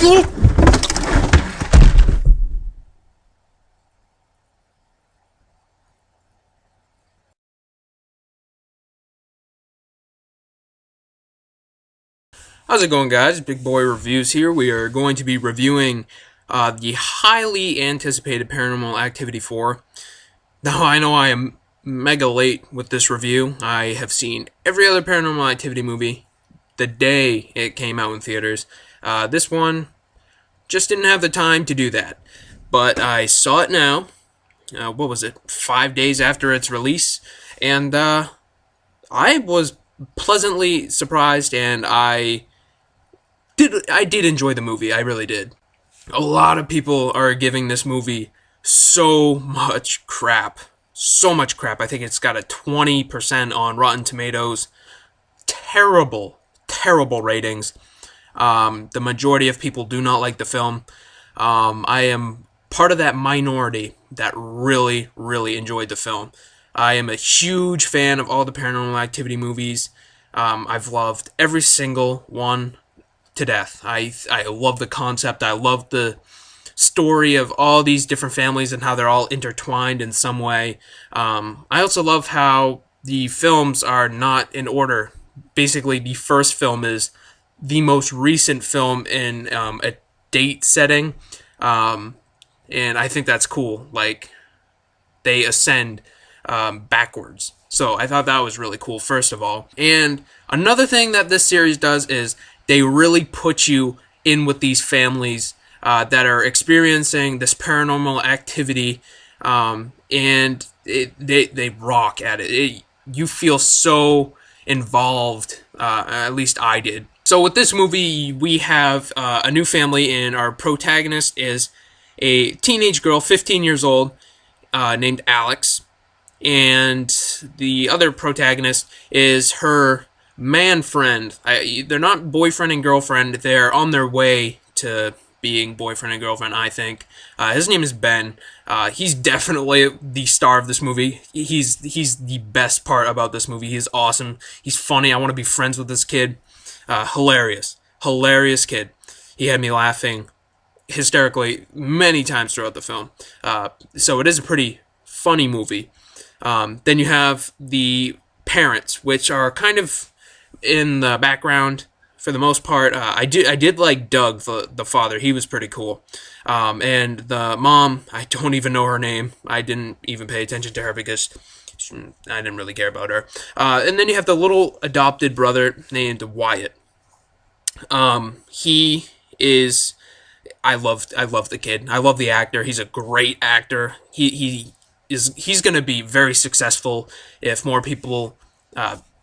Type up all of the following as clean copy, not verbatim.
How's it going, guys? Big Boy Reviews here. We are going to be reviewing the highly anticipated Paranormal Activity 4. Now, I know I am mega late with this review. I have seen every other Paranormal Activity movie the day it came out in theaters. This one just didn't have the time to do that. But I saw it now. What was it? 5 days after its release. And I was pleasantly surprised, and I did enjoy the movie. I really did. A lot of people are giving this movie so much crap. So much crap. I think it's got a 20% on Rotten Tomatoes. Terrible, terrible ratings. The majority of people do not like the film. I am part of that minority that really, really enjoyed the film. I am a huge fan of all the Paranormal Activity movies. I've loved every single one to death. I love the concept. I love the story of all these different families and how they're all intertwined in some way. I also love how the films are not in order. Basically, the first film is the most recent film in a date setting, and I think that's cool. Like, they ascend backwards. So I thought that was really cool, first of all. And another thing that this series does is they really put you in with these families that are experiencing this paranormal activity, and they rock at it. You feel so involved, at least I did. So with this movie, we have a new family, and our protagonist is a teenage girl, 15 years old, named Alex. And the other protagonist is her man friend. They're not boyfriend and girlfriend. They're on their way to being boyfriend and girlfriend, I think. His name is Ben. He's definitely the star of this movie. He's the best part about this movie. He's awesome. He's funny. I want to be friends with this kid. Hilarious. Hilarious kid. He had me laughing hysterically many times throughout the film. So it is a pretty funny movie. Then you have the parents, which are kind of in the background for the most part. I did like Doug, the father. He was pretty cool. And the mom, I don't even know her name. I didn't even pay attention to her because I didn't really care about her. And then you have the little adopted brother named Wyatt. He is... I love the kid. I love the actor. He's a great actor. He's going to be very successful if more people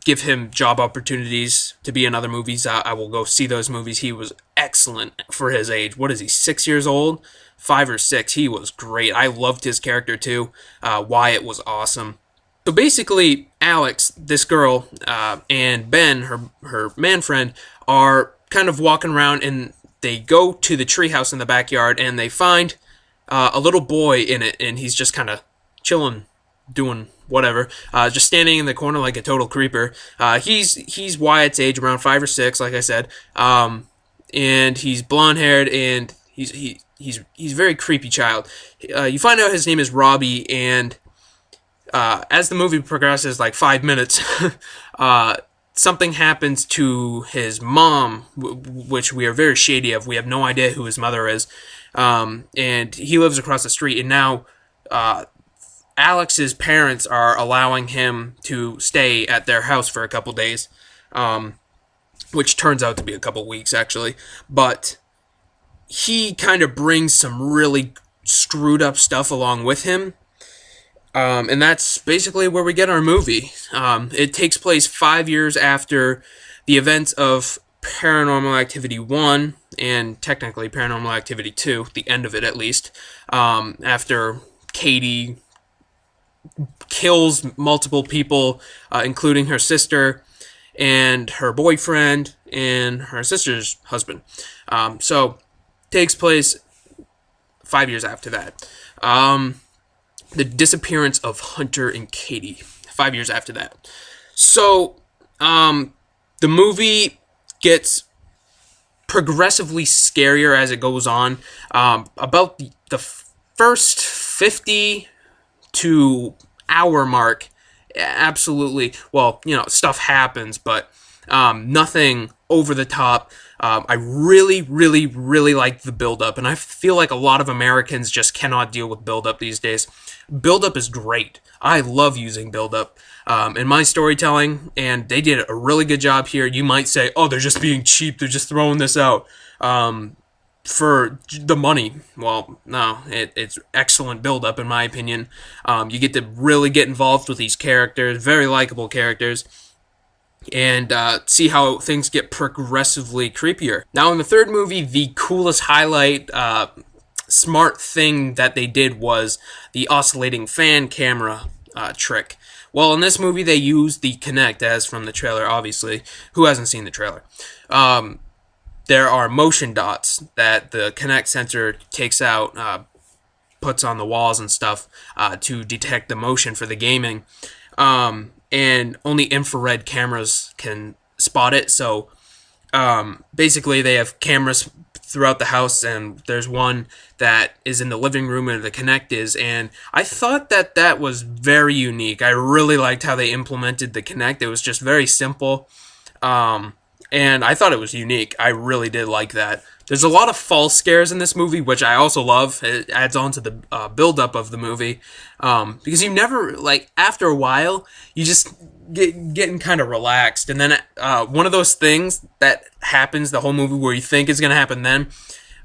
give him job opportunities to be in other movies. I will go see those movies. He was excellent for his age. What is he, 6 years old? 5 or 6. He was great. I loved his character too. Wyatt was awesome. So basically, Alex, this girl, and Ben, her man friend, are kind of walking around, and they go to the treehouse in the backyard, and they find a little boy in it, and he's just kind of chilling, doing whatever, just standing in the corner like a total creeper. He's Wyatt's age, around 5 or 6, like I said, and he's blonde haired, and he's a very creepy child. You find out his name is Robbie, and as the movie progresses, like 5 minutes, something happens to his mom, which we are very shady of. We have no idea who his mother is, and he lives across the street, and now Alex's parents are allowing him to stay at their house for a couple days, which turns out to be a couple weeks, actually. But he kind of brings some really screwed up stuff along with him, and that's basically where we get our movie. It takes place 5 years after the events of Paranormal Activity 1, and technically Paranormal Activity 2, the end of it at least, after Katie kills multiple people, including her sister and her boyfriend and her sister's husband. So, takes place 5 years after that. The disappearance of Hunter and Katie, 5 years after that. So, the movie gets progressively scarier as it goes on. About the first 50 to hour mark, absolutely. Well, stuff happens, but nothing over the top. I really, really, really like the build-up, and I feel like a lot of Americans just cannot deal with build-up these days. Build-up is great. I love using build-up in my storytelling, and they did a really good job here. You might say, oh, they're just being cheap, they're just throwing this out for the money. Well, no, it's excellent build-up, in my opinion. You get to really get involved with these characters, very likable characters, and see how things get progressively creepier. Now, in the third movie, the coolest highlight, smart thing that they did was the oscillating fan camera trick. Well, in this movie, they used the Kinect, as from the trailer, obviously. Who hasn't seen the trailer? There are motion dots that the Kinect sensor takes out, puts on the walls and stuff to detect the motion for the gaming. And only infrared cameras can spot it. So basically, they have cameras throughout the house, and there's one that is in the living room where the Kinect is. And I thought that was very unique. I really liked how they implemented the Kinect. It was just very simple. And I thought it was unique. I really did like that. There's a lot of false scares in this movie, which I also love. It adds on to the build-up of the movie. Because you never, after a while, you just getting kind of relaxed. And then one of those things that happens the whole movie where you think is going to happen then,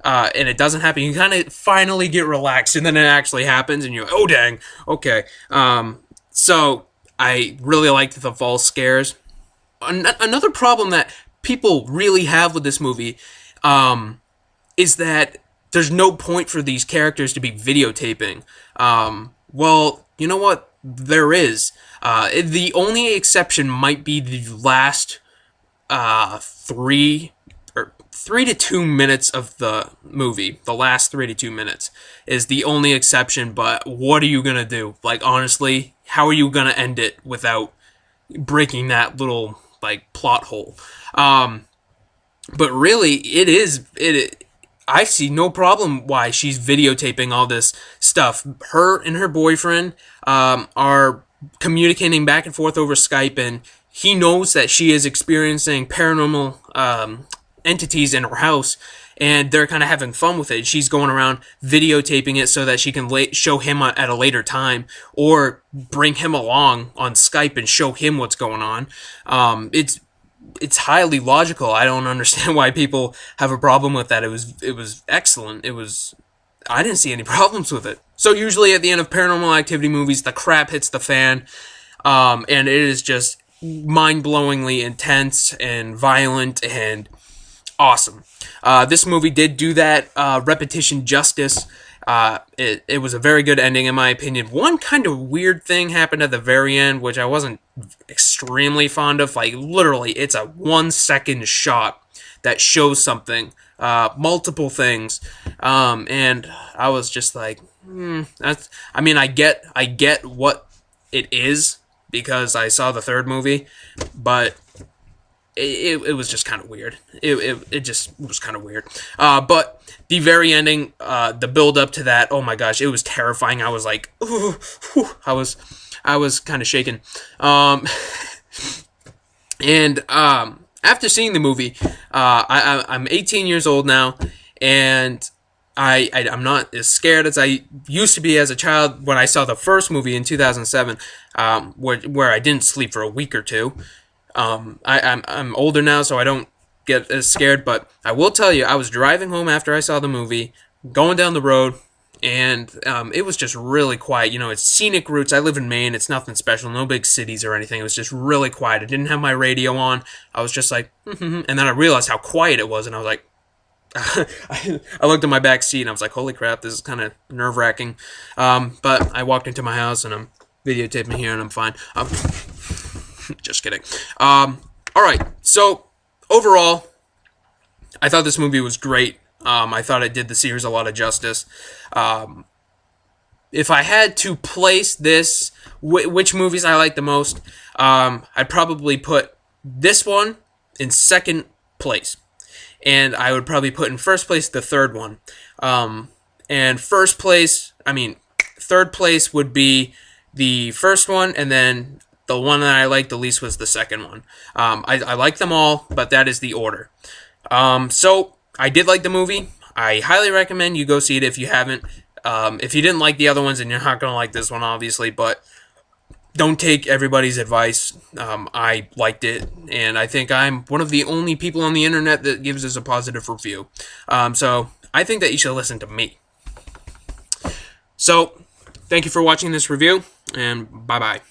and it doesn't happen, you kind of finally get relaxed, and then it actually happens, and you're like, oh, dang, okay. So I really liked the false scares. Another problem that people really have with this movie is that there's no point for these characters to be videotaping. Well, you know what? There is. The only exception might be the last 3 to 2 minutes of the movie. The last 3 to 2 minutes is the only exception, but what are you going to do? Honestly, how are you going to end it without breaking that little plot hole? But really, I see no problem why she's videotaping all this stuff. Her and her boyfriend are communicating back and forth over Skype, and he knows that she is experiencing paranormal entities in her house, and they're kind of having fun with it. She's going around videotaping it so that she can show him at a later time, or bring him along on Skype and show him what's going on. It's highly logical. I don't understand why people have a problem with that. It was excellent. I didn't see any problems with it. So usually at the end of Paranormal Activity movies, the crap hits the fan, and it is just mind-blowingly intense and violent and awesome. This movie did do that repetition justice. It was a very good ending, in my opinion. One kind of weird thing happened at the very end, which I wasn't extremely fond of. Literally, it's a 1-second shot that shows something, multiple things, and I was just like, that's. I mean, I get what it is because I saw the third movie, but it was just kind of weird. It just was kind of weird. But the very ending, the build up to that, oh my gosh, it was terrifying. I was like, ooh, whew, I was kind of shaken. And after seeing the movie, I'm 18 years old now, and I'm not as scared as I used to be as a child when I saw the first movie in 2007, where I didn't sleep for a week or two. I'm older now, so I don't get as scared, but I will tell you, I was driving home after I saw the movie, going down the road, and it was just really quiet. It's scenic routes. I live in Maine. It's nothing special, no big cities or anything. It was just really quiet. I didn't have my radio on. I was just like, and then I realized how quiet it was, and I was like, I looked at my back seat, and I was like, holy crap, this is kind of nerve-wracking. But I walked into my house, and I'm videotaping here, and I'm fine. Just kidding. All right, so overall, I thought this movie was great. I thought it did the series a lot of justice. If I had to place this, which movies I like the most, I'd probably put this one in second place. and I would probably put in first place the third one. And first place, I mean, third place would be the first one, and then the one that I liked the least was the second one. I like them all, but that is the order. So I did like the movie. I highly recommend you go see it if you haven't. If you didn't like the other ones, and you're not going to like this one, obviously, but don't take everybody's advice. I liked it, and I think I'm one of the only people on the internet that gives this a positive review. So I think that you should listen to me. So, thank you for watching this review, and bye-bye.